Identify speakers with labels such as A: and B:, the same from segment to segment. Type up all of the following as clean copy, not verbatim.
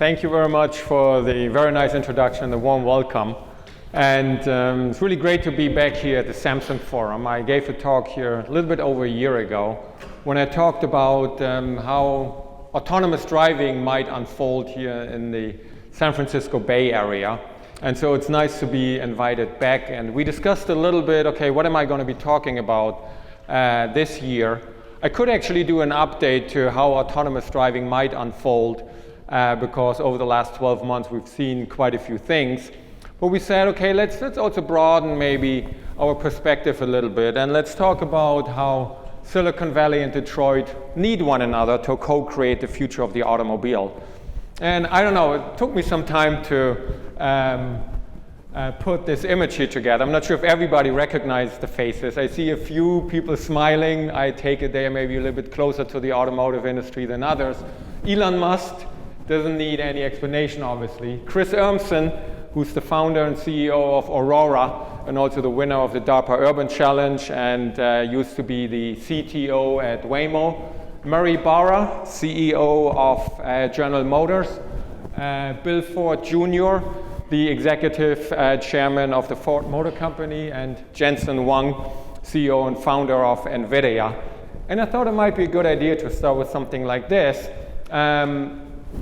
A: Thank you very much for the very nice introduction and the warm welcome. And it's really great to be back here at the Samsung Forum. I gave a talk here a little bit over a year ago when I talked about how autonomous driving might unfold here in the San Francisco Bay Area. And so it's nice to be invited back. And we discussed a little bit, okay, what am I going to be talking about this year? I could actually do an update to how autonomous driving might unfold because over the last 12 months we've seen quite a few things. But we said, okay, let's also broaden maybe our perspective a little bit, and let's talk about how Silicon Valley and Detroit need one another to co-create the future of the automobile. And I don't know, it took me some time to put this image here together. I'm not sure if everybody recognized the faces. I see a few people smiling. I take it they are maybe a little bit closer to the automotive industry than others. Elon Musk doesn't need any explanation, obviously. Chris Urmson, who's the founder and CEO of Aurora, and also the winner of the DARPA Urban Challenge, and used to be the CTO at Waymo. Murray Barra, CEO of General Motors. Bill Ford Jr., the executive chairman of the Ford Motor Company, and Jensen Huang, CEO and founder of NVIDIA. And I thought it might be a good idea to start with something like this.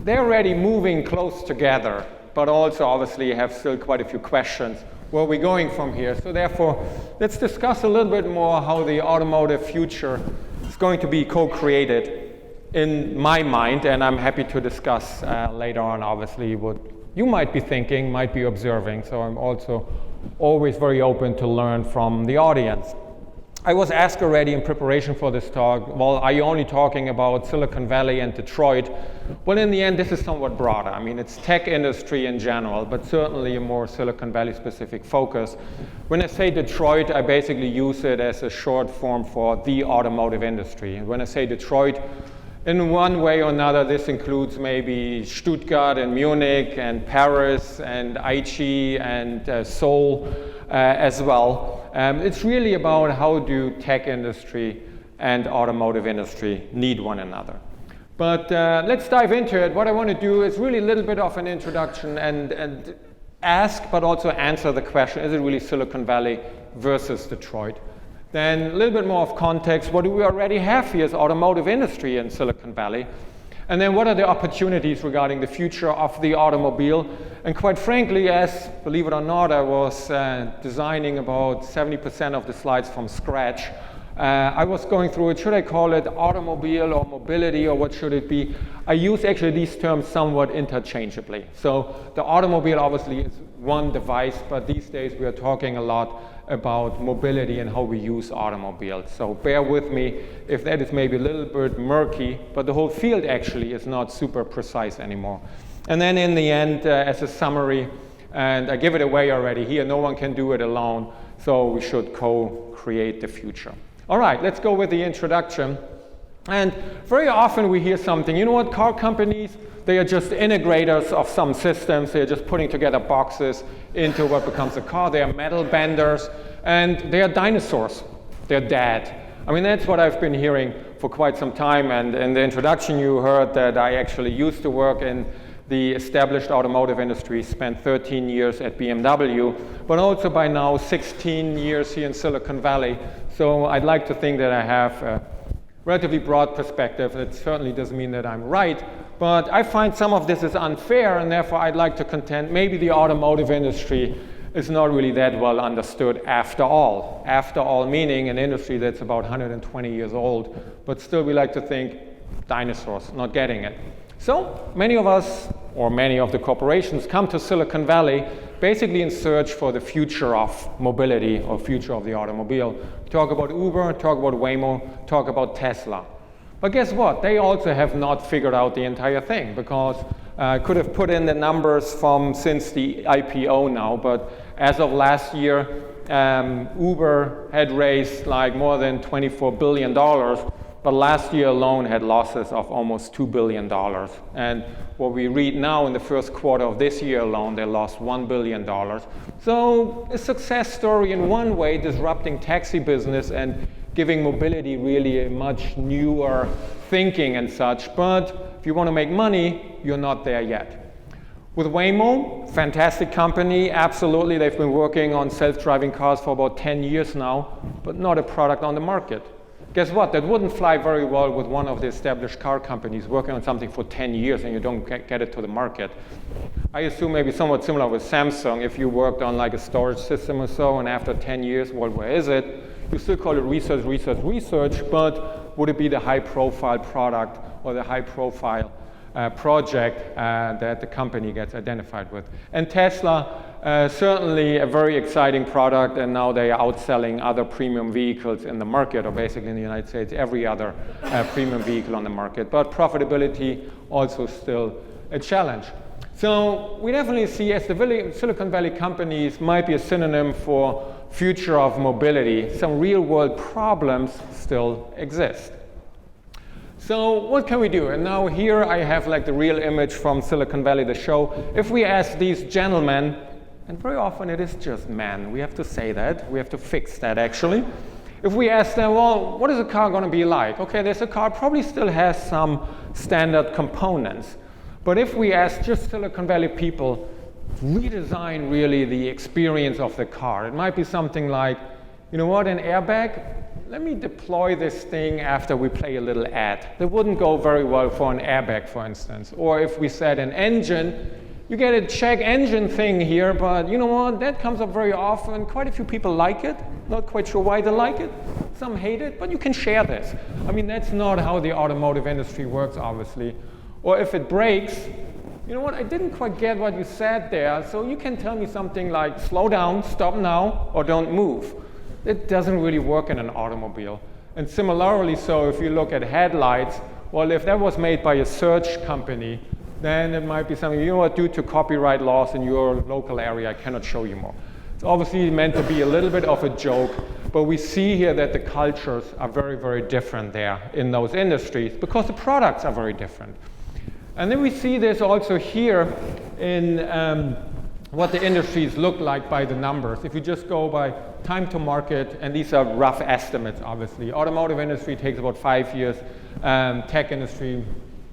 A: They're already moving close together, but also obviously have still quite a few questions. Where are we going from here? So therefore, let's discuss a little bit more how the automotive future is going to be co-created in my mind, and I'm happy to discuss later on, obviously, what you might be thinking, might be observing. So I'm also always very open to learn from the audience. I was asked already in preparation for this talk, well, are you only talking about Silicon Valley and Detroit? Well, in the end, this is somewhat broader. I mean, it's tech industry in general, but certainly a more Silicon Valley specific focus. When I say Detroit, I basically use it as a short form for the automotive industry. And when I say Detroit, in one way or another, this includes maybe Stuttgart and Munich and Paris and Aichi and Seoul as well. It's really about how do tech industry and automotive industry need one another. But let's dive into it. What I want to do is really a little bit of an introduction and ask, but also answer the question, is it really Silicon Valley versus Detroit? Then a little bit more of context, what do we already have here as automotive industry in Silicon Valley? And then what are the opportunities regarding the future of the automobile? And quite frankly, as, believe it or not, I was designing about 70% of the slides from scratch. I was going through it, should I call it automobile or mobility, or what should it be? I use actually these terms somewhat interchangeably. So the automobile obviously is one device, but these days we are talking a lot about mobility and how we use automobiles. So bear with me if that is maybe a little bit murky, but the whole field actually is not super precise anymore. And then in the end, as a summary, and I give it away already here, no one can do it alone, so we should co-create the future. All right, let's go with the introduction. And very often we hear something, you know what, car companies, they are just integrators of some systems. They're just putting together boxes into what becomes a car. They are metal benders, and they are dinosaurs. They're dead. I mean, that's what I've been hearing for quite some time. And in the introduction, you heard that I actually used to work in the established automotive industry, spent 13 years at BMW, but also by now 16 years here in Silicon Valley. So I'd like to think that I have a relatively broad perspective. It certainly doesn't mean that I'm right, but I find some of this is unfair, and therefore I'd like to contend maybe the automotive industry is not really that well understood after all. After all, meaning an industry that's about 120 years old, but still we like to think dinosaurs, not getting it. So many of us, or many of the corporations, come to Silicon Valley basically in search for the future of mobility or future of the automobile. Talk about Uber, talk about Waymo, talk about Tesla. But guess what? They also have not figured out the entire thing, because I could have put in the numbers from since the IPO now, but as of last year, Uber had raised like more than $24 billion, but last year alone had losses of almost $2 billion. And what we read now in the first quarter of this year alone, they lost $1 billion. So a success story in one way, disrupting taxi business and giving mobility really a much newer thinking and such. But if you want to make money, you're not there yet. With Waymo, fantastic company, absolutely. They've been working on self-driving cars for about 10 years now, but not a product on the market. Guess what? That wouldn't fly very well with one of the established car companies working on something for 10 years and you don't get it to the market. I assume maybe somewhat similar with Samsung. If you worked on like a storage system or so, and after 10 years, well, where is it? You still call it research, but would it be the high-profile product or the high-profile project that the company gets identified with? And Tesla, certainly a very exciting product, and now they are outselling other premium vehicles in the market, or basically in the United States, every other premium vehicle on the market. But profitability also still a challenge. So we definitely see as the Silicon Valley companies might be a synonym for future of mobility. Some real world problems still exist. So what can we do? And now here I have like the real image from Silicon Valley to show. If we ask these gentlemen, and very often it is just men, we have to say that, we have to fix that actually. If we ask them, well, what is a car going to be like? Okay, there's a car, probably still has some standard components. But if we ask just Silicon Valley people, redesign really the experience of the car. It might be something like, you know what, an airbag? Let me deploy this thing after we play a little ad. That wouldn't go very well for an airbag, for instance. Or if we said an engine, you get a check engine thing here, but you know what, that comes up very often. Quite a few people like it. Not quite sure why they like it. Some hate it, but you can share this. I mean, that's not how the automotive industry works, obviously. Or if it breaks, you know what, I didn't quite get what you said there, so you can tell me something like, slow down, stop now, or don't move. It doesn't really work in an automobile. And similarly, so if you look at headlights, well, if that was made by a search company, then it might be something, you know what, due to copyright laws in your local area, I cannot show you more. It's obviously meant to be a little bit of a joke, but we see here that the cultures are very, very different there in those industries because the products are very different. And then we see this also here in what the industries look like by the numbers. If you just go by time to market, and these are rough estimates, obviously. Automotive industry takes about 5 years. Tech industry,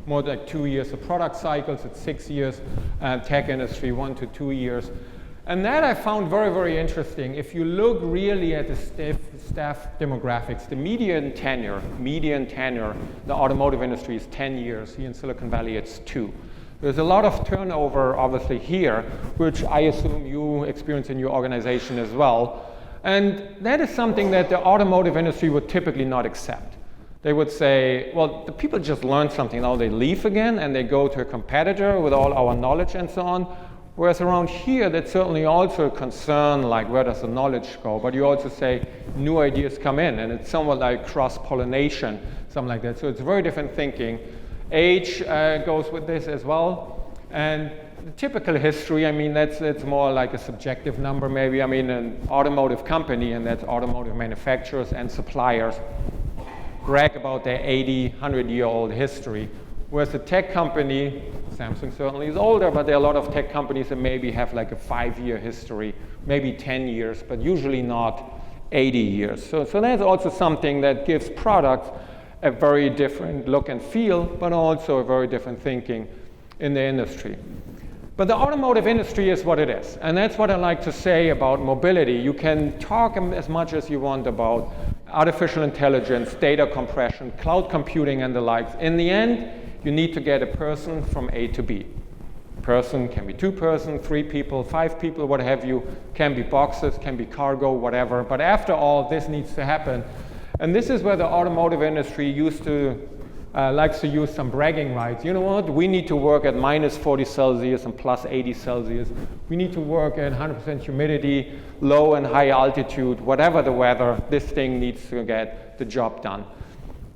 A: more like 2 years. The product cycles, it's 6 years. Tech industry, 1 to 2 years. And that I found very, very interesting. If you look really at the staff demographics, the median tenure, the automotive industry is 10 years. Here in Silicon Valley, it's 2. There's a lot of turnover, obviously, here, which I assume you experience in your organization as well. And that is something that the automotive industry would typically not accept. They would say, well, the people just learn something. Now they leave again, and they go to a competitor with all our knowledge and so on. Whereas around here, that's certainly also a concern, like where does the knowledge go? But you also say new ideas come in, and it's somewhat like cross-pollination, something like that. So it's very different thinking. Age goes with this as well. And the typical history, I mean, it's more like a subjective number maybe. I mean, an automotive company, and that's automotive manufacturers and suppliers, brag about their 80, 100-year-old history. Whereas the tech company, Samsung certainly is older, but there are a lot of tech companies that maybe have like a 5-year history, maybe 10 years, but usually not 80 years. So that's also something that gives products a very different look and feel, but also a very different thinking in the industry. But the automotive industry is what it is. And that's what I like to say about mobility. You can talk as much as you want about artificial intelligence, data compression, cloud computing, and the likes. In the end, you need to get a person from A to B. Person can be 2 persons, 3 people, 5 people, what have you. Can be boxes, can be cargo, whatever. But after all, this needs to happen. And this is where the automotive industry likes to use some bragging rights. You know what? We need to work at minus 40 Celsius and plus 80 Celsius. We need to work at 100% humidity, low and high altitude, whatever the weather, this thing needs to get the job done.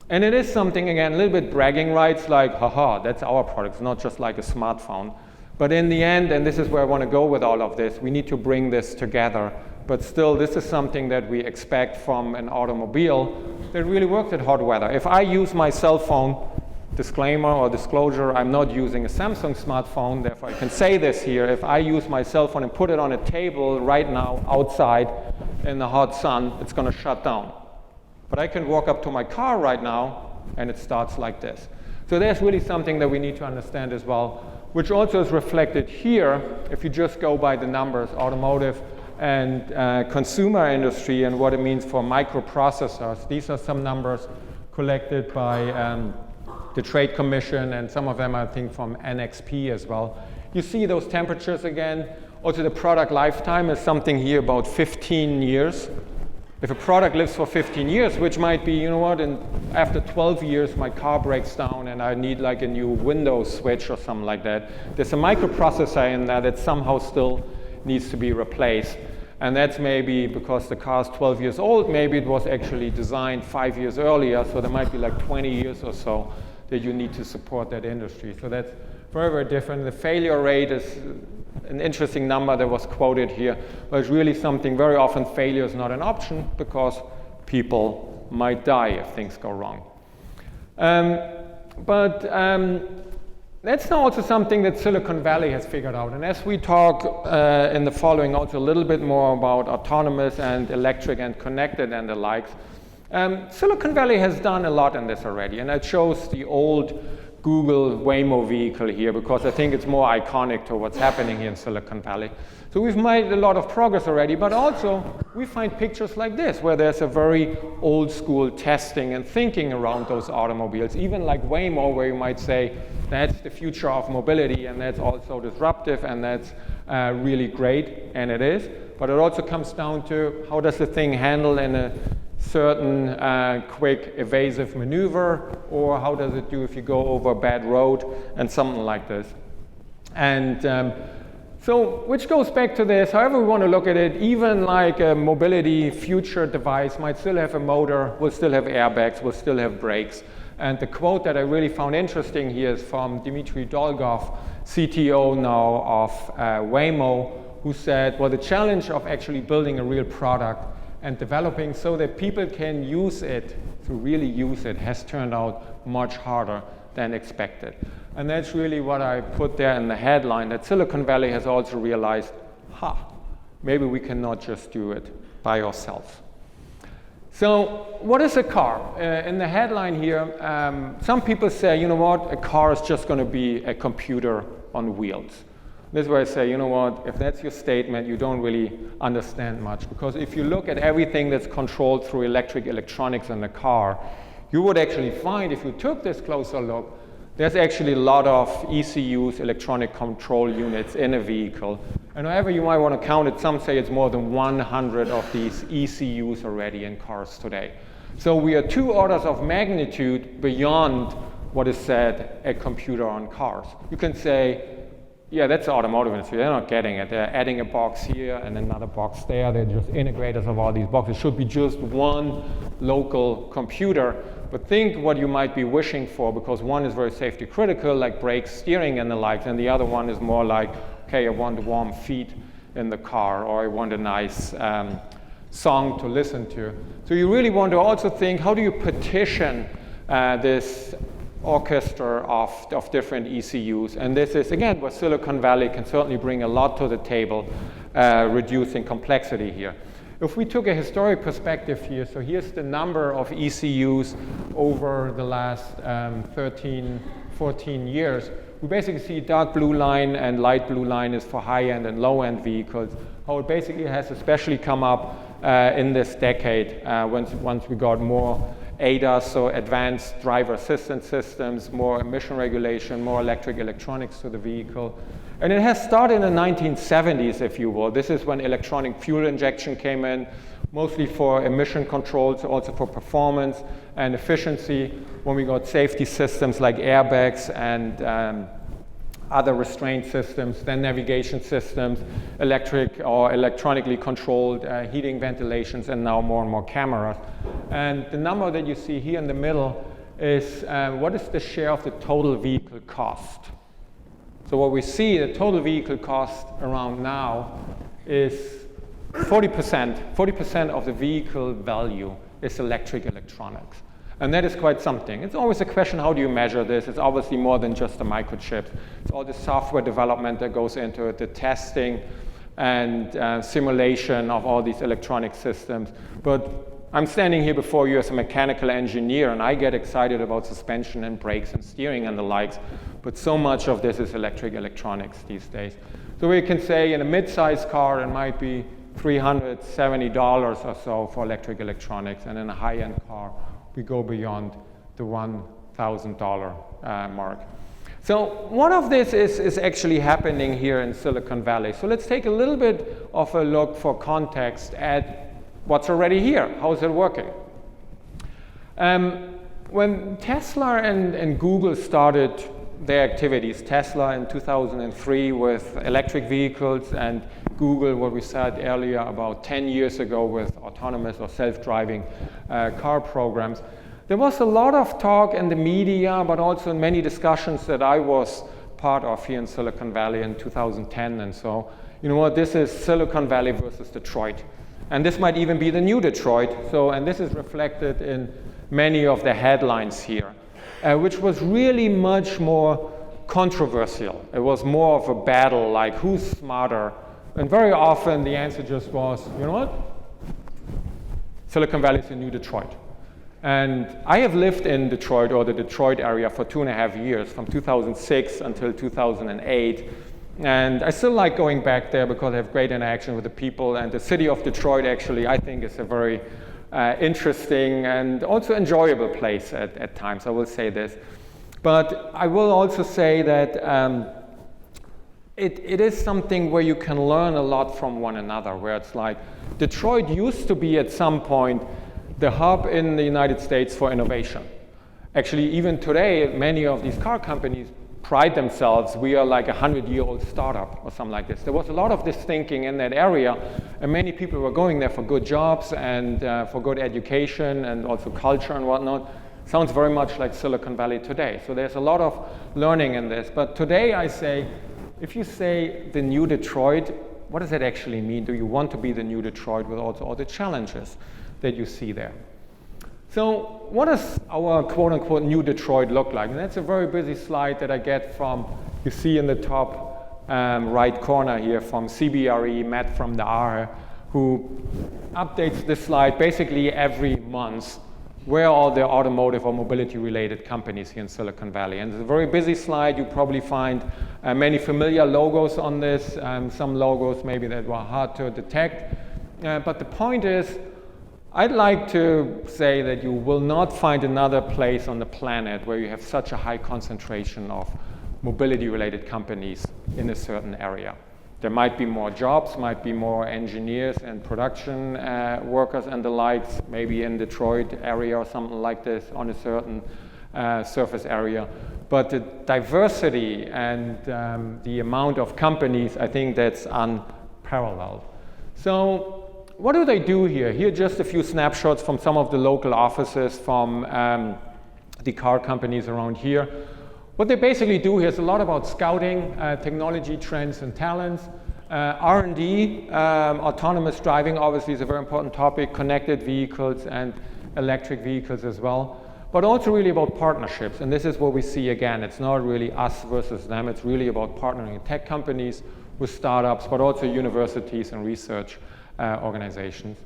A: And it is something, again, a little bit bragging rights, like, haha, that's our product, it's not just like a smartphone. But in the end, and this is where I want to go with all of this, we need to bring this together. But still, this is something that we expect from an automobile that really works at hot weather. If I use my cell phone, disclaimer or disclosure, I'm not using a Samsung smartphone, therefore I can say this here. If I use my cell phone and put it on a table right now outside in the hot sun, it's going to shut down. But I can walk up to my car right now, and it starts like this. So there's really something that we need to understand as well which also is reflected here if you just go by the numbers, automotive and consumer industry, and what it means for microprocessors. These are some numbers collected by the Trade Commission, and some of them I think from NXP as well. You see those temperatures again. Also the product lifetime is something here about 15 years. If a product lives for 15 years, which might be, you know what, and after 12 years my car breaks down and I need like a new Windows switch or something like that, there's a microprocessor in there that somehow still needs to be replaced. And that's maybe because the car is 12 years old, maybe it was actually designed 5 years earlier, so there might be like 20 years or so that you need to support that industry. So that's very, very different. The failure rate is an interesting number that was quoted here, but it's really something, very often failure is not an option because people might die if things go wrong. That's now also something that Silicon Valley has figured out. And as we talk in the following also a little bit more about autonomous and electric and connected and the likes, Silicon Valley has done a lot in this already. And it shows the old Google Waymo vehicle here because I think it's more iconic to what's happening here in Silicon Valley. So we've made a lot of progress already, but also we find pictures like this where there's a very old school testing and thinking around those automobiles, even like Waymo, where you might say that's the future of mobility and that's also disruptive and that's really great, and it is. But it also comes down to how does the thing handle in a certain quick evasive maneuver, or how does it do if you go over a bad road and something like this. And so, which goes back to this, however we want to look at it, even like a mobility future device might still have a motor, will still have airbags, will still have brakes. And the quote that I really found interesting here is from Dmitry Dolgov, CTO now of Waymo, who said, well, the challenge of actually building a real product and developing so that people can use it, to really use it, has turned out much harder than expected. And that's really what I put there in the headline, that Silicon Valley has also realized, maybe we cannot just do it by ourselves. So what is a car? In the headline here, some people say, you know what, a car is just going to be a computer on wheels. This is where I say, you know what, if that's your statement, you don't really understand much. Because if you look at everything that's controlled through electronics in the car, you would actually find, if you took this closer look, there's actually a lot of ECUs, electronic control units, in a vehicle. And however you might want to count it, some say it's more than 100 of these ECUs already in cars today. So we are 2 orders of magnitude beyond what is said a computer on cars. You can say, yeah, that's the automotive industry. They're not getting it. They're adding a box here and another box there. They're just integrators of all these boxes. It should be just one local computer. But think what you might be wishing for, because one is very safety critical, like brakes, steering, and the like, and the other one is more like, okay, I want warm feet in the car, or I want a nice song to listen to. So you really want to also think, how do you petition this orchestra of different ECUs? And this is, again, where Silicon Valley can certainly bring a lot to the table, reducing complexity here. If we took a historic perspective here, so here's the number of ECUs over the last 13, 14 years, we basically see dark blue line and light blue line is for high-end and low-end vehicles. How it basically has especially come up in this decade once we got more ADAS, so advanced driver assistance systems, more emission regulation, more electronics to the vehicle. And it has started in the 1970s, if you will. This is when electronic fuel injection came in, mostly for emission controls, also for performance and efficiency, when we got safety systems like airbags and other restraint systems, then navigation systems, electric or electronically controlled heating, ventilations, and now more and more cameras. And the number that you see here in the middle is what is the share of the total vehicle cost? So what we see, the total vehicle cost around now is 40%. 40% of the vehicle value is electronics. And that is quite something. It's always a question, how do you measure this? It's obviously more than just the microchips. It's all the software development that goes into it, the testing, and simulation of all these electronic systems. But I'm standing here before you as a mechanical engineer, and I get excited about suspension and brakes and steering and the likes, but so much of this is electronics these days. So we can say in a mid-sized car, it might be $370 or so for electric electronics, and in a high-end car, we go beyond the $1,000 mark. So what of this is actually happening here in Silicon Valley? So let's take a little bit of a look for context at what's already here. How is it working? When Tesla and Google started their activities, Tesla in 2003 with electric vehicles, and Google, what we said earlier, about 10 years ago with autonomous or self-driving car programs, there was a lot of talk in the media, but also in many discussions that I was part of here in Silicon Valley in 2010 and so. You know what, this is Silicon Valley versus Detroit. And this might even be the new Detroit. So, and this is reflected in many of the headlines here, which was really much more controversial. It was more of a battle, like who's smarter? And very often the answer just was, you know what? Silicon Valley is the new Detroit. And I have lived in Detroit, or the Detroit area, for 2.5 years, from 2006 until 2008. And I still like going back there because I have great interaction with the people. And the city of Detroit, actually, I think is a very interesting and also enjoyable place at times. I will say this. But I will also say that it is something where you can learn a lot from one another, where it's like Detroit used to be at some point the hub in the United States for innovation. Actually, even today, many of these car companies pride themselves, we are like a 100-year-old startup or something like this. There was a lot of this thinking in that area, and many people were going there for good jobs and for good education and also culture and whatnot. Sounds very much like Silicon Valley today. So there's a lot of learning in this. But today I say, if you say the new Detroit, what does that actually mean? Do you want to be the new Detroit with also all the challenges that you see there? So what does our quote-unquote new Detroit look like? And that's a very busy slide that I get from, you see in the top right corner here, from CBRE, Matt from the R, who updates this slide basically every month, where are all the automotive or mobility-related companies here in Silicon Valley. And it's a very busy slide. You probably find many familiar logos on this, some logos maybe that were hard to detect. But the point is, I'd like to say that you will not find another place on the planet where you have such a high concentration of mobility-related companies in a certain area. There might be more jobs, might be more engineers and production workers and the likes, maybe in Detroit area or something like this on a certain surface area. But the diversity and the amount of companies, I think that's unparalleled. So what do they do here? Here are just a few snapshots from some of the local offices from the car companies around here. What they basically do here is a lot about scouting, technology trends and talents, R&D, autonomous driving obviously is a very important topic, connected vehicles and electric vehicles as well, but also really about partnerships. And this is what we see again. It's not really us versus them. It's really about partnering with tech companies, with startups, but also universities and research organizations.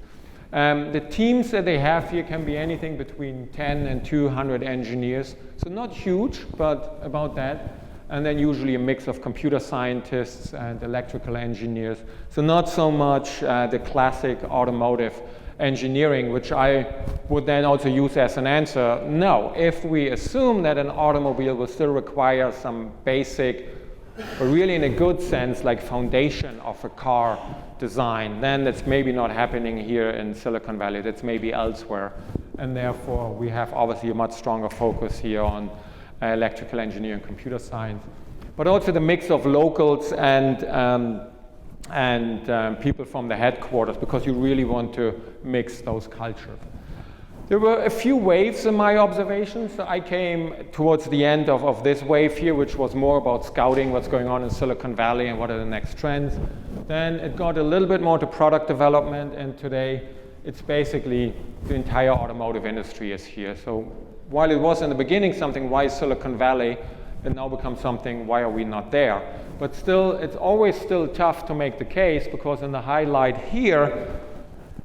A: The teams that they have here can be anything between 10 and 200 engineers. So not huge, but about that. And then usually a mix of computer scientists and electrical engineers. So not so much the classic automotive engineering, which I would then also use as an answer. No, if we assume that an automobile will still require some basic, but really in a good sense, like foundation of a car design, then that's maybe not happening here in Silicon Valley. That's maybe elsewhere. And therefore, we have obviously a much stronger focus here on electrical engineering, computer science, but also the mix of locals and people from the headquarters, because you really want to mix those cultures. There were a few waves in my observations. So I came towards the end of this wave here, which was more about scouting what's going on in Silicon Valley and what are the next trends. Then it got a little bit more to product development, and today it's basically the entire automotive industry is here. So while it was in the beginning something, why Silicon Valley, it now becomes something, why are we not there? But still, it's always still tough to make the case, because in the highlight here,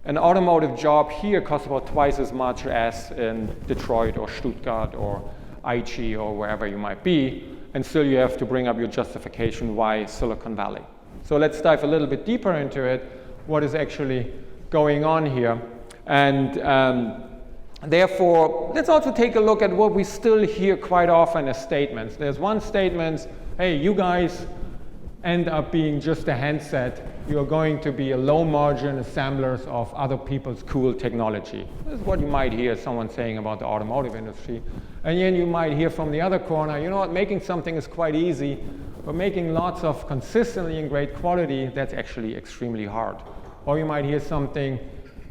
A: an automotive job here costs about twice as much as in Detroit or Stuttgart or Aichi or wherever you might be, and still you have to bring up your justification why Silicon Valley. So let's dive a little bit deeper into it, what is actually going on here. And therefore, let's also take a look at what we still hear quite often as statements. There's one statement, hey, you guys end up being just a handset. You're going to be a low-margin assemblers of other people's cool technology. This is what you might hear someone saying about the automotive industry. And then you might hear from the other corner, you know what, making something is quite easy, but making lots of consistently and great quality, that's actually extremely hard. Or you might hear something,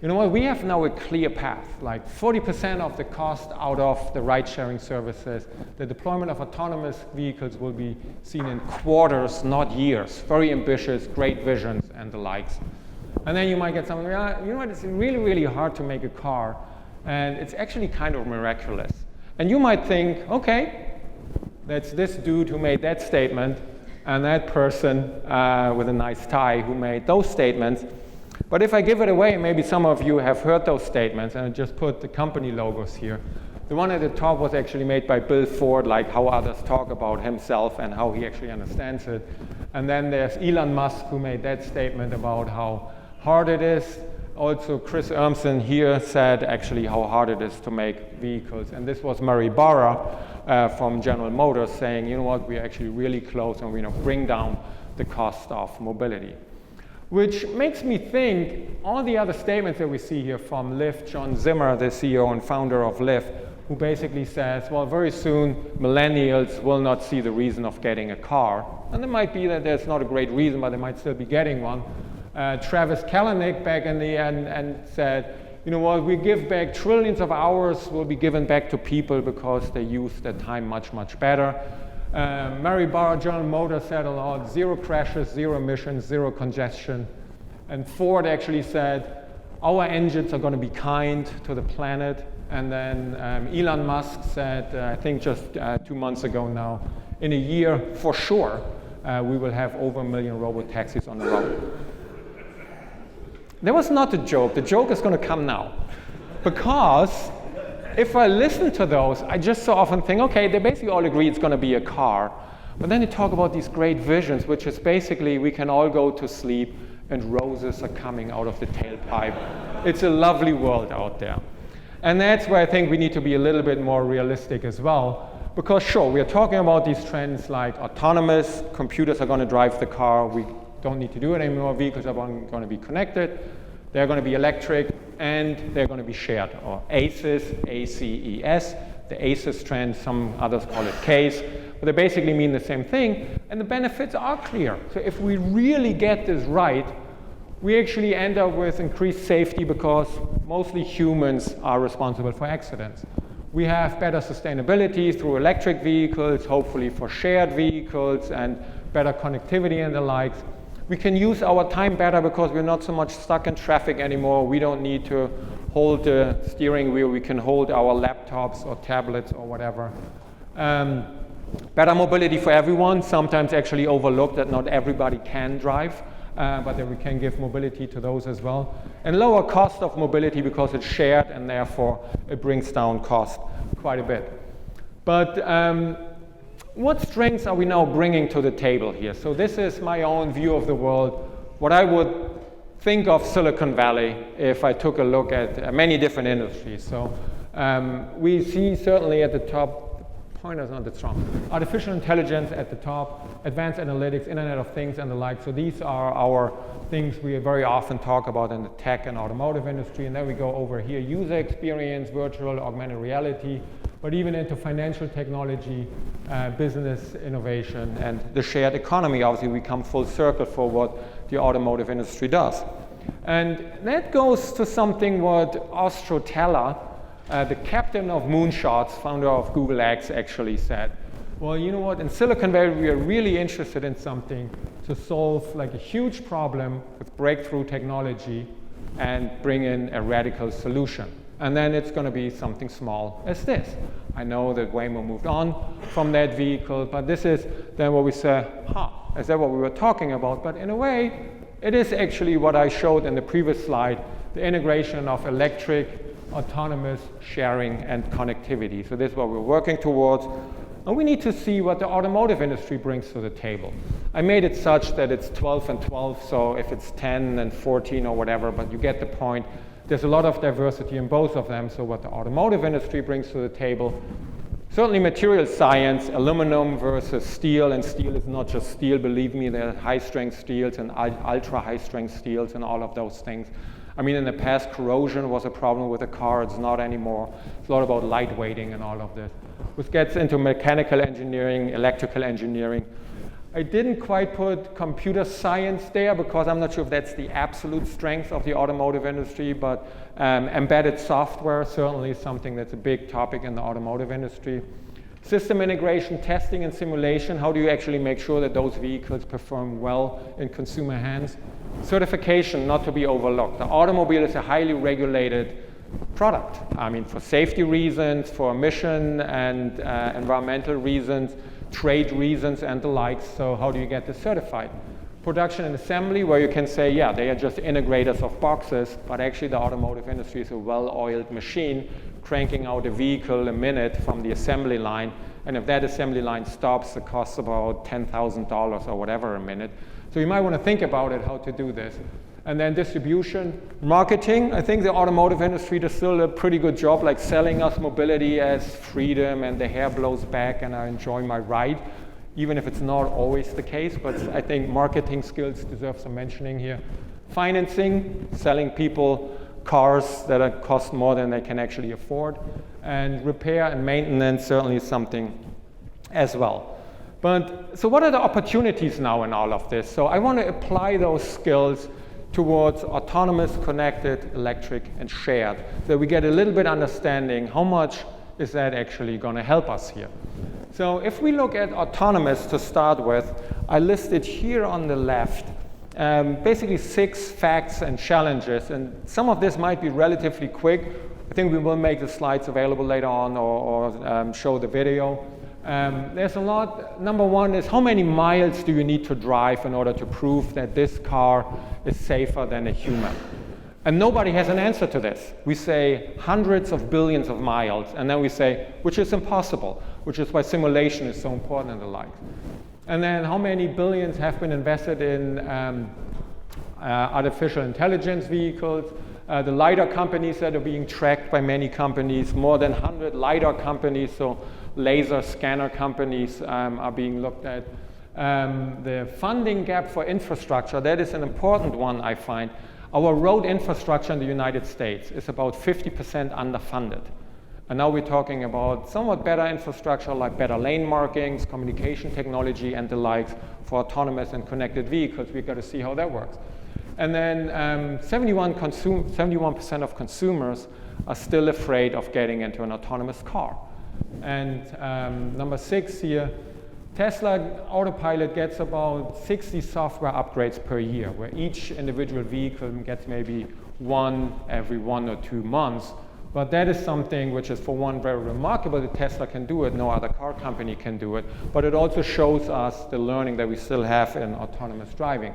A: you know what, we have now a clear path, like 40% of the cost out of the ride-sharing services. The deployment of autonomous vehicles will be seen in quarters, not years. Very ambitious, great visions, and the likes. And then you might get something, you know what, it's really, really hard to make a car, and it's actually kind of miraculous. And you might think, okay, that's this dude who made that statement, and that person with a nice tie who made those statements. But if I give it away, maybe some of you have heard those statements, and I just put the company logos here. The one at the top was actually made by Bill Ford, like how others talk about himself and how he actually understands it. And then there's Elon Musk, who made that statement about how hard it is. Also, Chris Urmson here said actually how hard it is to make vehicles. And this was Murray Barra from General Motors saying, you know what, we're actually really close, and we're going to bring down the cost of mobility. Which makes me think all the other statements that we see here from Lyft, John Zimmer, the CEO and founder of Lyft, who basically says, well, very soon millennials will not see the reason of getting a car. And it might be that there's not a great reason, but they might still be getting one. Travis Kalanick back in the end and said, you know what, we give back trillions of hours will be given back to people because they use their time much, much better. Murray Barra, General Motors said a lot, 0 crashes, 0 emissions, 0 congestion. And Ford actually said, our engines are going to be kind to the planet. And then Elon Musk said, I think just 2 months ago now, in a year, for sure, we will have over 1 million robo-taxis on the road. That was not a joke. The joke is going to come now. Because if I listen to those, I just so often think, okay, they basically all agree it's going to be a car. But then they talk about these great visions, which is basically we can all go to sleep and roses are coming out of the tailpipe. It's a lovely world out there. And that's where I think we need to be a little bit more realistic as well. Because sure, we are talking about these trends like autonomous, computers are going to drive the car, we don't need to do it anymore, vehicles are going to be connected, they're going to be electric, and they're going to be shared, or ACEs, A-C-E-S. The ACEs trend, some others call it CASE, but they basically mean the same thing, and the benefits are clear. So if we really get this right, we actually end up with increased safety because mostly humans are responsible for accidents. We have better sustainability through electric vehicles, hopefully for shared vehicles and better connectivity and the likes. We can use our time better because we're not so much stuck in traffic anymore. We don't need to hold the steering wheel. We can hold our laptops or tablets or whatever. Better mobility for everyone, sometimes actually overlooked that not everybody can drive, but that we can give mobility to those as well. And lower cost of mobility because it's shared and therefore it brings down cost quite a bit. But what strengths are we now bringing to the table here? So this is my own view of the world, what I would think of Silicon Valley if I took a look at many different industries. So we see certainly at the top, pointer's not that strong, artificial intelligence at the top, advanced analytics, Internet of Things and the like. So these are our things we very often talk about in the tech and automotive industry. And then we go over here, user experience, virtual, augmented reality, but even into financial technology, business innovation, and the shared economy. Obviously, we come full circle for what the automotive industry does. And that goes to something what Ostro Teller, the captain of moonshots, founder of Google X, actually said. Well, you know what, in Silicon Valley, we are really interested in something to solve like a huge problem with breakthrough technology and bring in a radical solution. And then it's going to be something small as this. I know that Waymo moved on from that vehicle, but this is then what we say, Is that what we were talking about? But in a way, it is actually what I showed in the previous slide, the integration of electric, autonomous, sharing, and connectivity. So this is what we're working towards. And we need to see what the automotive industry brings to the table. I made it such that it's 12 and 12, so if it's 10 and 14 or whatever, but you get the point. There's a lot of diversity in both of them, so what the automotive industry brings to the table. Certainly material science, aluminum versus steel, and steel is not just steel, believe me, there are high-strength steels and ultra-high-strength steels and all of those things. I mean, in the past, corrosion was a problem with a car, it's not anymore. It's a lot about lightweighting and all of this, which gets into mechanical engineering, electrical engineering. I didn't quite put computer science there because I'm not sure if that's the absolute strength of the automotive industry, but embedded software certainly is something that's a big topic in the automotive industry. System integration, testing, and simulation. How do you actually make sure that those vehicles perform well in consumer hands? Certification, not to be overlooked. The automobile is a highly regulated product. I mean, for safety reasons, for emission and environmental reasons, trade reasons and the likes. So how do you get this certified? Production and assembly, where you can say, yeah, they are just integrators of boxes, but actually the automotive industry is a well-oiled machine cranking out a vehicle a minute from the assembly line. And if that assembly line stops, it costs about $10,000 or whatever a minute. So you might want to think about it, how to do this. And then distribution, marketing. I think the automotive industry does still a pretty good job, like selling us mobility as freedom and the hair blows back and I enjoy my ride, even if it's not always the case. But I think marketing skills deserve some mentioning here. Financing, selling people cars that cost more than they can actually afford. And repair and maintenance certainly is something as well. But so what are the opportunities now in all of this? So I want to apply those skills towards autonomous, connected, electric, and shared, so we get a little bit understanding how much is that actually going to help us here. So if we look at autonomous to start with, I listed here on the left basically 6 facts and challenges, and some of this might be relatively quick. I think we will make the slides available later on or show the video. There's a lot. Number one is how many miles do you need to drive in order to prove that this car is safer than a human? And nobody has an answer to this. We say hundreds of billions of miles, and then we say, which is impossible, which is why simulation is so important and the like. And then how many billions have been invested in artificial intelligence vehicles? The LiDAR companies that are being tracked by many companies, more than 100 LiDAR companies, so laser scanner companies are being looked at. The funding gap for infrastructure, that is an important one, I find. Our road infrastructure in the United States is about 50% underfunded. And now we're talking about somewhat better infrastructure, like better lane markings, communication technology, and the likes for autonomous and connected vehicles. We've got to see how that works. And then 71% of consumers are still afraid of getting into an autonomous car. And number 6 here, Tesla Autopilot gets about 60 software upgrades per year, where each individual vehicle gets maybe one every 1 or 2 months. But that is something which is, for one, very remarkable that Tesla can do it. No other car company can do it. But it also shows us the learning that we still have in autonomous driving.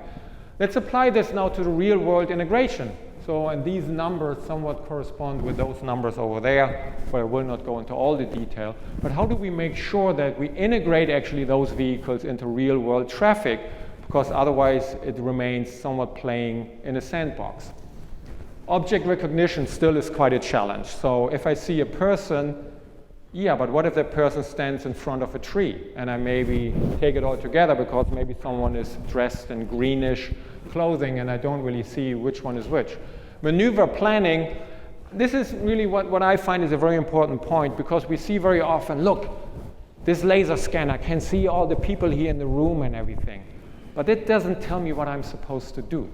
A: Let's apply this now to the real-world integration. So, and these numbers somewhat correspond with those numbers over there, but I will not go into all the detail. But how do we make sure that we integrate actually those vehicles into real-world traffic? Because otherwise it remains somewhat playing in a sandbox. Object recognition still is quite a challenge. So if I see a person, yeah, but what if that person stands in front of a tree and I maybe take it all together because maybe someone is dressed in greenish clothing and I don't really see which one is which. Maneuver planning, this is really what I find is a very important point, because we see very often, look, this laser scanner can see all the people here in the room and everything, but it doesn't tell me what I'm supposed to do.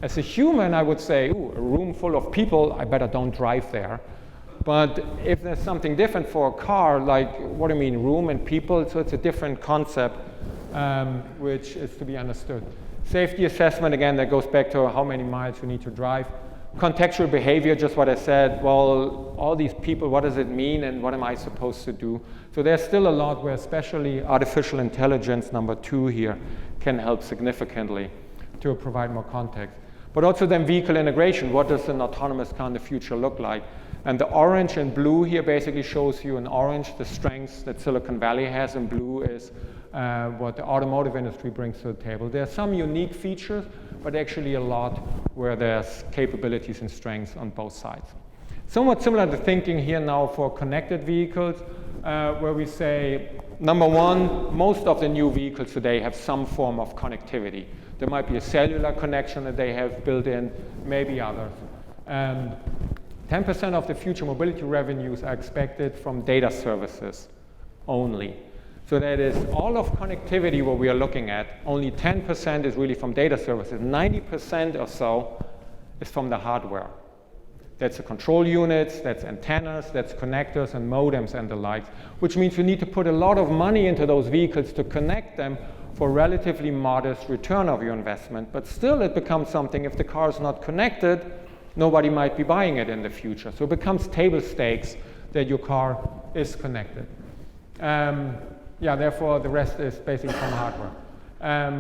A: As a human, I would say, ooh, a room full of people, I better don't drive there. But if there's something different for a car, like, what do you mean, room and people? So it's a different concept, which is to be understood. Safety assessment, again, that goes back to how many miles you need to drive. Contextual behavior, just what I said, well, all these people, what does it mean and what am I supposed to do? So there's still a lot where especially artificial intelligence, number 2 here, can help significantly to provide more context. But also then vehicle integration, what does an autonomous car in the future look like? And the orange and blue here basically shows you in orange the strengths that Silicon Valley has, and blue is what the automotive industry brings to the table. There are some unique features, but actually a lot where there's capabilities and strengths on both sides. Somewhat similar to thinking here now for connected vehicles, where we say, number 1, most of the new vehicles today have some form of connectivity. There might be a cellular connection that they have built in, maybe others. 10% of the future mobility revenues are expected from data services only. So that is all of connectivity what we are looking at, only 10% is really from data services. 90% or so is from the hardware. That's the control units, that's antennas, that's connectors and modems and the likes, which means you need to put a lot of money into those vehicles to connect them for relatively modest return of your investment. But still it becomes something, if the car is not connected, nobody might be buying it in the future. So it becomes table stakes that your car is connected. Therefore the rest is basically from hardware.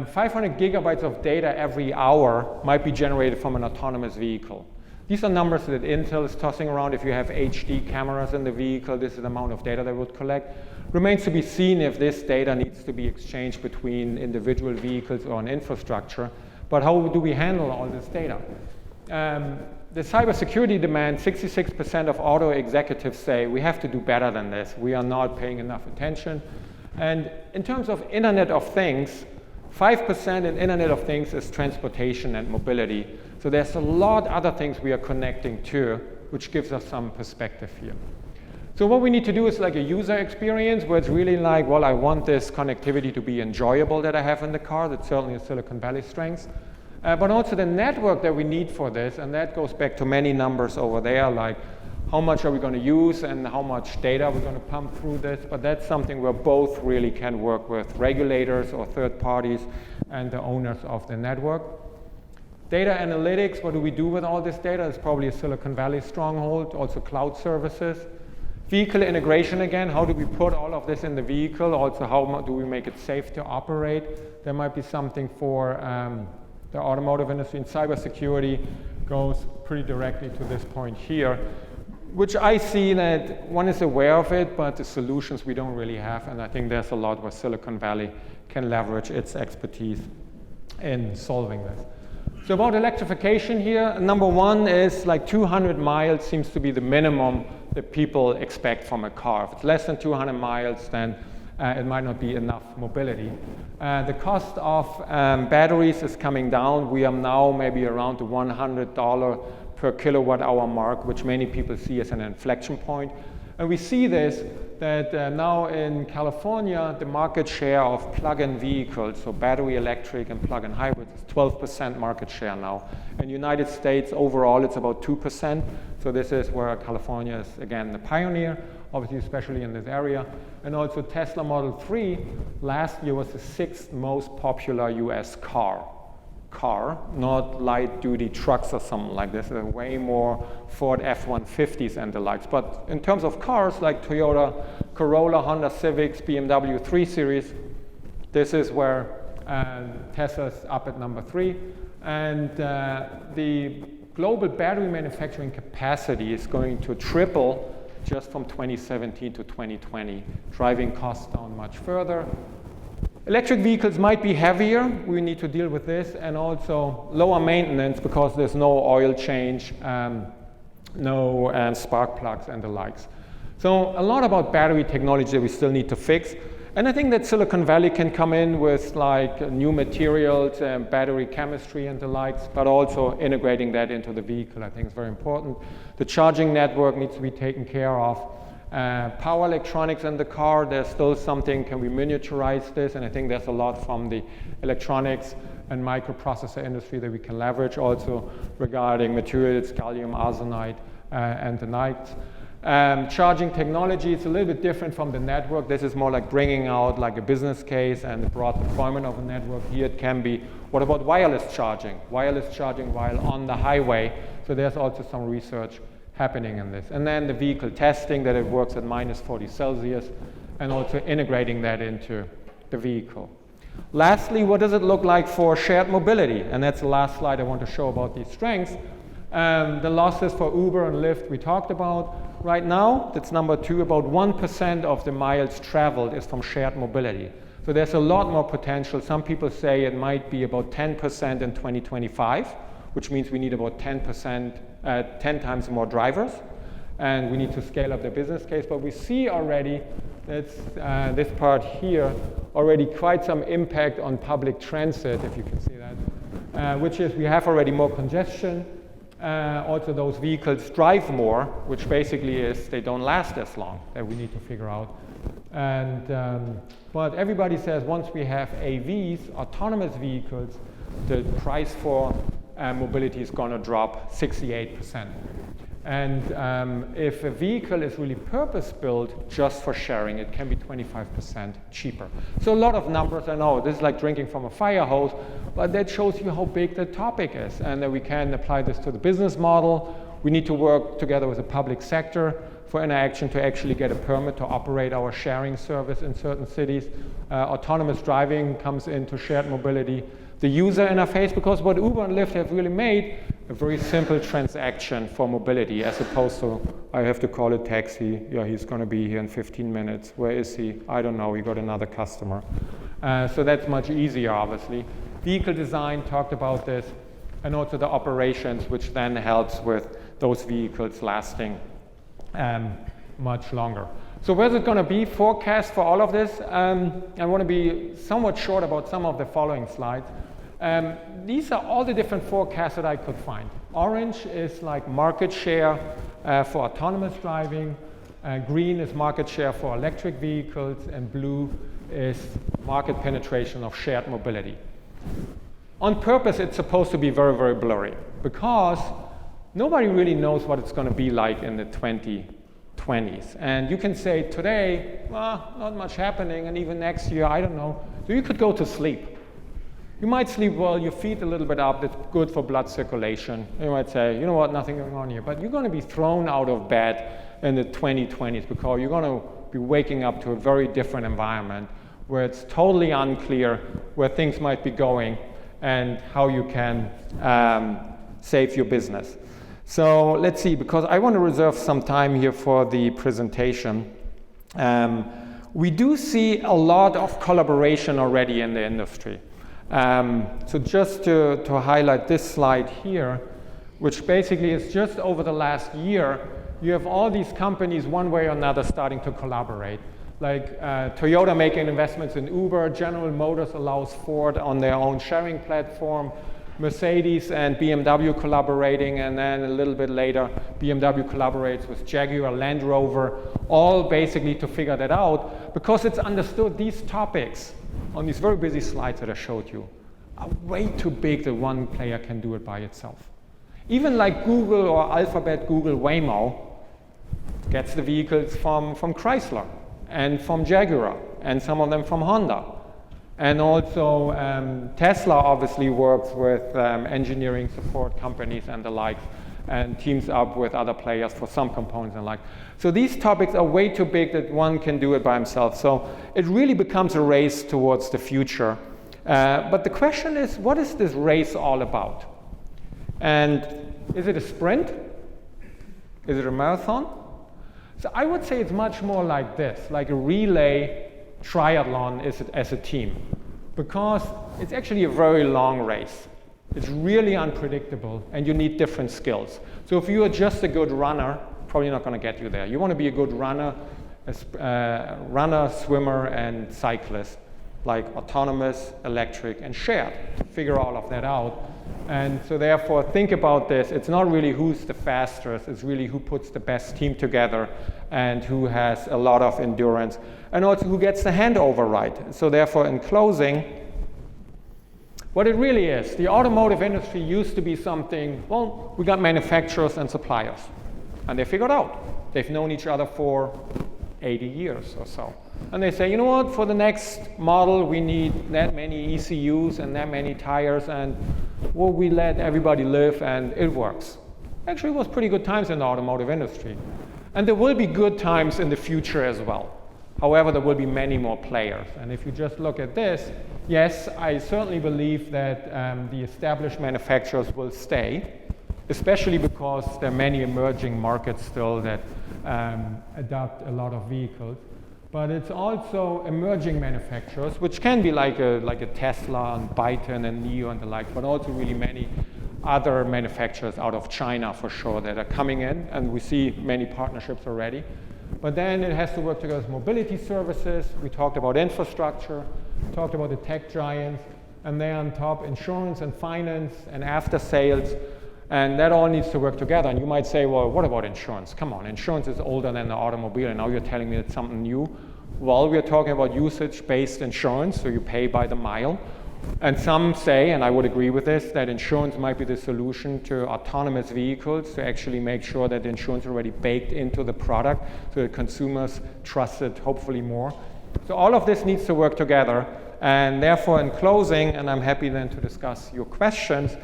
A: 500 gigabytes of data every hour might be generated from an autonomous vehicle. These are numbers that Intel is tossing around. If you have HD cameras in the vehicle, this is the amount of data they would collect. Remains to be seen if this data needs to be exchanged between individual vehicles or an infrastructure. But how do we handle all this data? The cybersecurity demand, 66% of auto executives say we have to do better than this. We are not paying enough attention. And in terms of Internet of Things, 5% in Internet of Things is transportation and mobility. So there's a lot other things we are connecting to, which gives us some perspective here. So what we need to do is like a user experience where it's really like, well, I want this connectivity to be enjoyable that I have in the car. That's certainly a Silicon Valley strength. But also the network that we need for this, and that goes back to many numbers over there, like how much are we going to use and how much data we're going to pump through this. But that's something where both really can work with regulators or third parties and the owners of the network. Data analytics, what do we do with all this data? It's probably a Silicon Valley stronghold, also cloud services. Vehicle integration again, how do we put all of this in the vehicle? Also, how do we make it safe to operate? There might be something for the automotive industry, and cybersecurity goes pretty directly to this point here, which I see that one is aware of it, but the solutions we don't really have, and I think there's a lot where Silicon Valley can leverage its expertise in solving this. So about electrification here, number 1 is like 200 miles seems to be the minimum that people expect from a car. If it's less than 200 miles, then it might not be enough mobility. The cost of batteries is coming down. We are now maybe around the $100 per kilowatt hour mark, which many people see as an inflection point. And we see this, that now in California, the market share of plug-in vehicles, so battery electric and plug-in hybrids, is 12% market share now. In the United States, overall, it's about 2%. So this is where California is, again, the pioneer, obviously, especially in this area. And also Tesla Model 3 last year was the 6th most popular US car, not light-duty trucks or something like this. There are way more Ford F-150s and the likes. But in terms of cars, like Toyota Corolla, Honda Civics, BMW 3 Series, this is where Tesla's up at number 3. And the global battery manufacturing capacity is going to triple just from 2017 to 2020, driving costs down much further. Electric vehicles might be heavier. We need to deal with this, and also lower maintenance because there's no oil change, no spark plugs and the likes. So a lot about battery technology that we still need to fix. And I think that Silicon Valley can come in with like new materials and battery chemistry and the likes, but also integrating that into the vehicle I think is very important. The charging network needs to be taken care of. Power electronics in the car, there's still something, can we miniaturize this? And I think there's a lot from the electronics and microprocessor industry that we can leverage also regarding materials, gallium arsenide and the likes. Charging technology is a little bit different from the network. This is more like bringing out like a business case and the broad deployment of a network. Here it can be, what about wireless charging? Wireless charging while on the highway. So there's also some research happening in this. And then the vehicle testing, that it works at minus 40 Celsius, and also integrating that into the vehicle. Lastly, what does it look like for shared mobility? And that's the last slide I want to show about these strengths. The losses for Uber and Lyft we talked about. Right now, that's number 2, about 1% of the miles traveled is from shared mobility. So there's a lot more potential. Some people say it might be about 10% in 2025, which means we need about 10 times more drivers. And we need to scale up the business case. But we see already, that's this part here, already quite some impact on public transit, if you can see that, which is we have already more congestion. Also, those vehicles drive more, which basically is they don't last as long, that we need to figure out. And but everybody says once we have AVs, autonomous vehicles, the price for mobility is going to drop 68%. And if a vehicle is really purpose-built just for sharing, it can be 25% cheaper. So a lot of numbers, I know, this is like drinking from a fire hose, but that shows you how big the topic is, and that we can apply this to the business model. We need to work together with the public sector for interaction to actually get a permit to operate our sharing service in certain cities. Autonomous driving comes into shared mobility. The user interface, because what Uber and Lyft have really made, a very simple transaction for mobility, as opposed to, I have to call a taxi, yeah, he's going to be here in 15 minutes. Where is he? I don't know, we got another customer. So that's much easier, obviously. Vehicle design, talked about this, and also the operations, which then helps with those vehicles lasting much longer. So where's it going to be? Forecast for all of this. I want to be somewhat short about some of the following slides. These are all the different forecasts that I could find. Orange is like market share for autonomous driving. Green is market share for electric vehicles. And blue is market penetration of shared mobility. On purpose, it's supposed to be very, very blurry, because nobody really knows what it's going to be like in the 2020s. And you can say today, well, not much happening, and even next year, I don't know. So you could go to sleep. You might sleep well, your feet a little bit up, that's good for blood circulation. You might say, you know what, nothing going on here. But you're going to be thrown out of bed in the 2020s, because you're going to be waking up to a very different environment where it's totally unclear where things might be going and how you can save your business. So let's see, because I want to reserve some time here for the presentation. We do see a lot of collaboration already in the industry. So just to highlight this slide here, which basically is just over the last year, you have all these companies one way or another starting to collaborate. Like Toyota making investments in Uber, General Motors allows Ford on their own sharing platform, Mercedes and BMW collaborating, and then a little bit later, BMW collaborates with Jaguar, Land Rover, all basically to figure that out, because it's understood these topics on these very busy slides that I showed you are way too big that one player can do it by itself. Even like Google or Alphabet, Google Waymo gets the vehicles from Chrysler and from Jaguar, and some of them from Honda. And also Tesla obviously works with engineering support companies and the like, and teams up with other players for some components and the like. So these topics are way too big that one can do it by himself. So it really becomes a race towards the future. But the question is, what is this race all about? And is it a sprint? Is it a marathon? So I would say it's much more like this, like a relay triathlon as a team, because it's actually a very long race. It's really unpredictable, and you need different skills. So if you are just a good runner, probably not going to get you there. You want to be a good runner, swimmer, and cyclist, like autonomous, electric, and shared, to figure all of that out. And so therefore, think about this. It's not really who's the fastest. It's really who puts the best team together and who has a lot of endurance, and also who gets the handover right. So therefore, in closing, what it really is, the automotive industry used to be something, well, we got manufacturers and suppliers, and they figured out They've known each other for 80 years or so. And they say, you know what, for the next model, we need that many ECUs and that many tires, and well, we let everybody live, and it works. Actually, it was pretty good times in the automotive industry. And there will be good times in the future as well. However, there will be many more players. And if you just look at this, yes, I certainly believe that the established manufacturers will stay, especially because there are many emerging markets still that adopt a lot of vehicles. But it's also emerging manufacturers, which can be like a Tesla and Byton and NIO and the like, but also really many other manufacturers out of China for sure that are coming in, and we see many partnerships already. But then it has to work together with mobility services. We talked about infrastructure, talked about the tech giants, and then on top insurance and finance and after sales, and that all needs to work together. And you might say, well, what about insurance? Come on, insurance is older than the automobile, and now you're telling me it's something new. Well, we're talking about usage-based insurance, so you pay by the mile. And some say, and I would agree with this, that insurance might be the solution to autonomous vehicles to actually make sure that the insurance is already baked into the product so that consumers trust it hopefully more. So all of this needs to work together. And therefore, in closing, and I'm happy then to discuss your questions,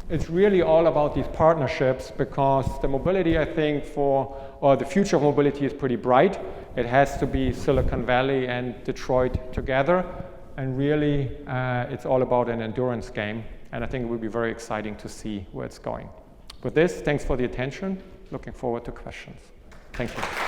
A: it's really all about these partnerships, because the mobility, I think, or the future of mobility is pretty bright. It has to be Silicon Valley and Detroit together. And really, it's all about an endurance game. And I think it will be very exciting to see where it's going. With this, thanks for the attention. Looking forward to questions. Thank you.